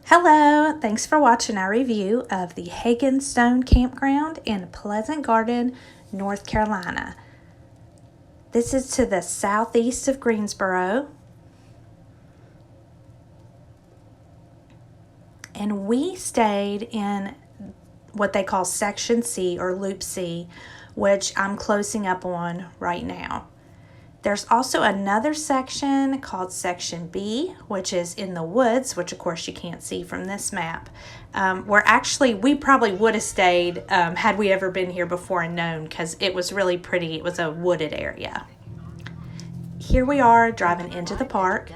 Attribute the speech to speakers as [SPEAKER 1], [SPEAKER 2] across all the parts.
[SPEAKER 1] Hello, thanks for watching our review of the Hagan-Stone Campground in Pleasant Garden, North Carolina. This is to the southeast of Greensboro. And we stayed in what they call Section C or Loop C, which I'm closing up on right now. There's also another section called Section B, which is in the woods, which of course you can't see from this map, where actually we probably would have stayed had we ever been here before and known, because it was really pretty. It was a wooded area. Here we are driving into the park.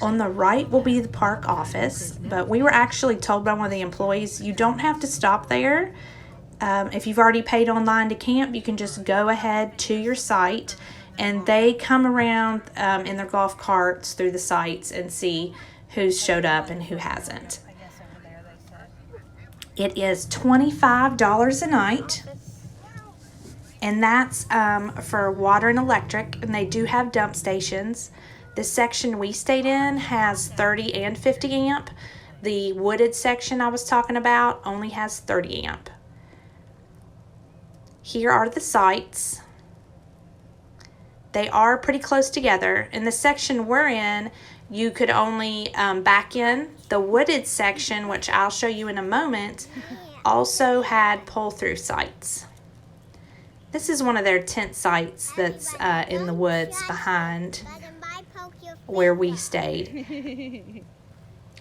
[SPEAKER 1] On the right will be the park office, but we were actually told by one of the employees, you don't have to stop there. If you've already paid online to camp, you can just go ahead to your site, and they come around in their golf carts through the sites and see who's showed up and who hasn't. It is $25 a night, and that's for water and electric, and they do have dump stations. The section we stayed in has 30 and 50 amp. The wooded section I was talking about only has 30 amp. Here are the sites. They are pretty close together. In the section we're in, you could only back in. The wooded section, which I'll show you in a moment, also had pull-through sites. This is one of their tent sites that's in the woods behind where we stayed.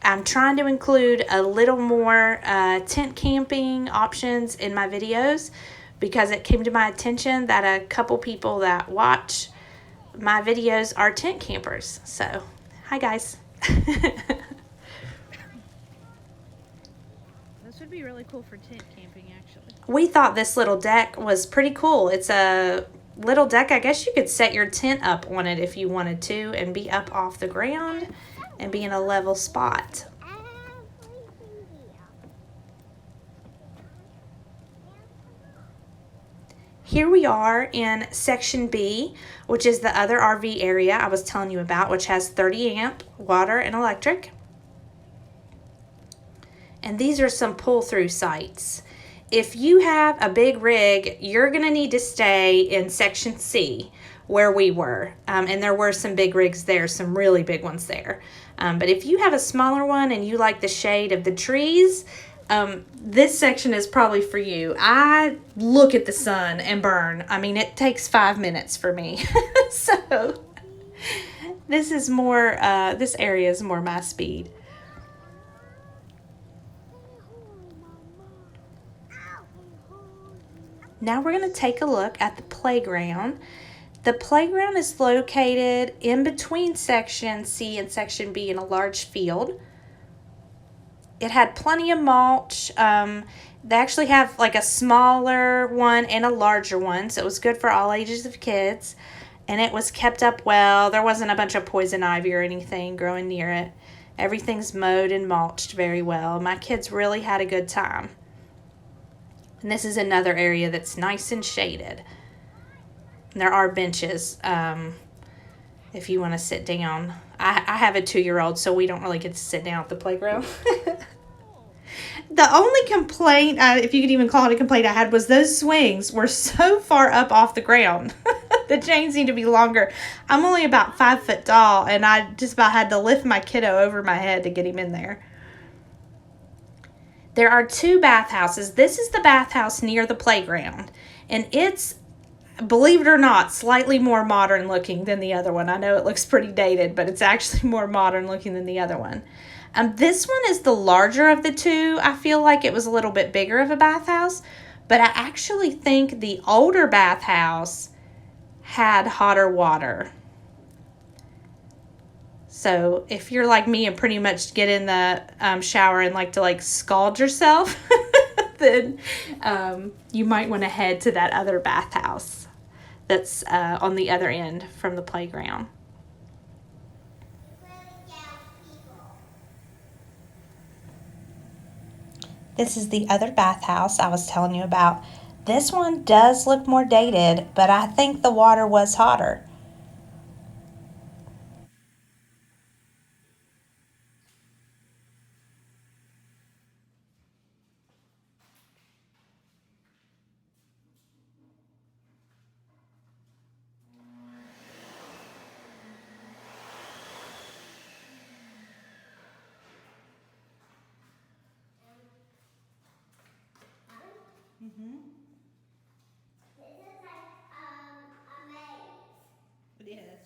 [SPEAKER 1] I'm trying to include a little more tent camping options in my videos, because it came to my attention that a couple people that watch my videos are tent campers. So, hi guys.
[SPEAKER 2] This would be really cool for tent camping, actually.
[SPEAKER 1] We thought this little deck was pretty cool. It's a little deck. I guess you could set your tent up on it if you wanted to and be up off the ground and be in a level spot. Here we are in Section B, which is the other RV area I was telling you about, which has 30 amp water and electric. And these are some pull-through sites. If you have a big rig, you're going to need to stay in Section C, where we were. And there were some big rigs there, some really big ones there. But if you have a smaller one and you like the shade of the trees, this section is probably for you. I look at the sun and burn. I mean, it takes 5 minutes for me. So this is more, this area is more my speed. Now we're going to take a look at the playground. The playground is located in between Section C and Section B in a large field. It had plenty of mulch. They actually have like a smaller one and a larger one, so it was good for all ages of kids. And it was kept up well. There wasn't a bunch of poison ivy or anything growing near it. Everything's mowed and mulched very well. My kids really had a good time. And this is another area that's nice and shaded. And there are benches if you want to sit down. I have a 2-year-old, so we don't really get to sit down at the playground. The only complaint, if you could even call it a complaint, I had was those swings were so far up off the ground. The chains need to be longer. I'm only about 5 foot tall, and I just about had to lift my kiddo over my head to get him in there. There are 2 bathhouses. This is the bathhouse near the playground, and it's, believe it or not, slightly more modern looking than the other one. I know it looks pretty dated, but it's actually more modern looking than the other one. This one is the larger of the 2. I feel like it was a little bit bigger of a bathhouse, but I actually think the older bathhouse had hotter water. So if you're like me and pretty much get in the shower and like to scald yourself, then you might want to head to that other bathhouse that's on the other end from the playground. This is the other bathhouse I was telling you about. This one does look more dated, but I think the water was hotter. Mm-hmm.
[SPEAKER 3] This is like a maze.
[SPEAKER 1] It is.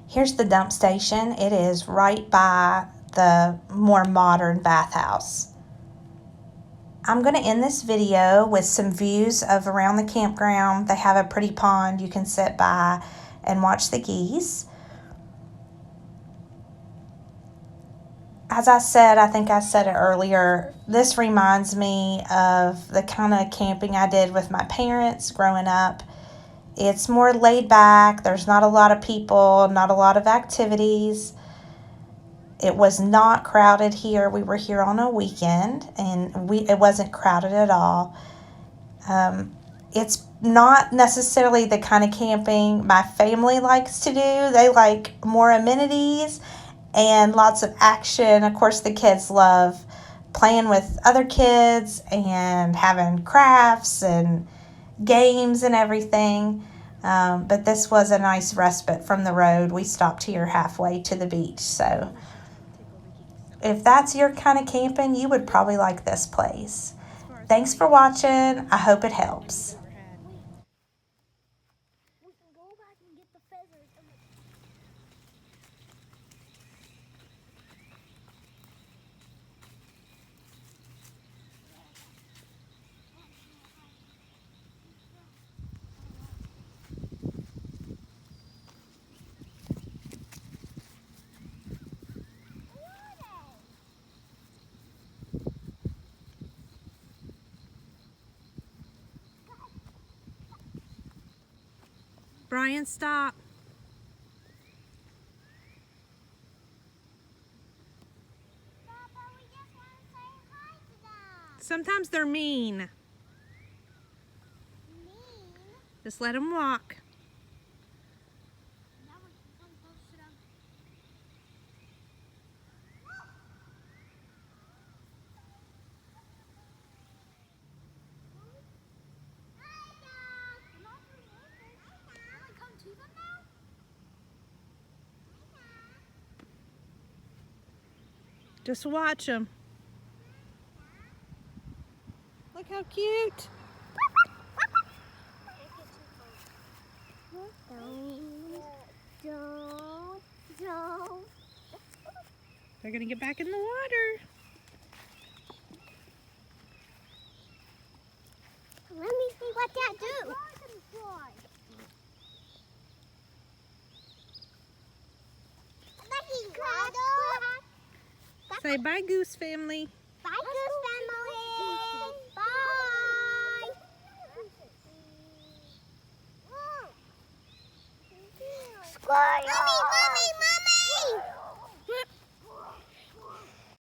[SPEAKER 1] Here's the dump station. It is right by the more modern bathhouse. I'm going to end this video with some views of around the campground. They have a pretty pond you can sit by and watch the geese. As I said, I think I said it earlier, this reminds me of the kind of camping I did with my parents growing up. It's more laid back. There's not a lot of people, not a lot of activities. It was not crowded here. We were here on a weekend, and it wasn't crowded at all. It's not necessarily the kind of camping my family likes to do. They like more amenities and lots of action. Of course, the kids love playing with other kids and having crafts and games and everything. But this was a nice respite from the road. We stopped here halfway to the beach. So if that's your kind of camping, you would probably like this place. Thanks for watching. I hope it helps.
[SPEAKER 3] We can go back and get the feathers.
[SPEAKER 1] Brian, stop.
[SPEAKER 3] Papa, we just want to say hi to them.
[SPEAKER 1] Sometimes they're mean.
[SPEAKER 3] Mean?
[SPEAKER 1] Just let them walk.
[SPEAKER 3] Now we can come close to them. Hi, Dad. We're not your neighbors. Hi, Dad. Can we come to them now? Hi, Dad.
[SPEAKER 1] Just watch them. Look how cute.
[SPEAKER 3] Don't.
[SPEAKER 1] They're going to get back in the water.
[SPEAKER 3] Let me see what that do.
[SPEAKER 1] Say bye, Goose family.
[SPEAKER 3] Bye, Goose family. Bye. Squirrel.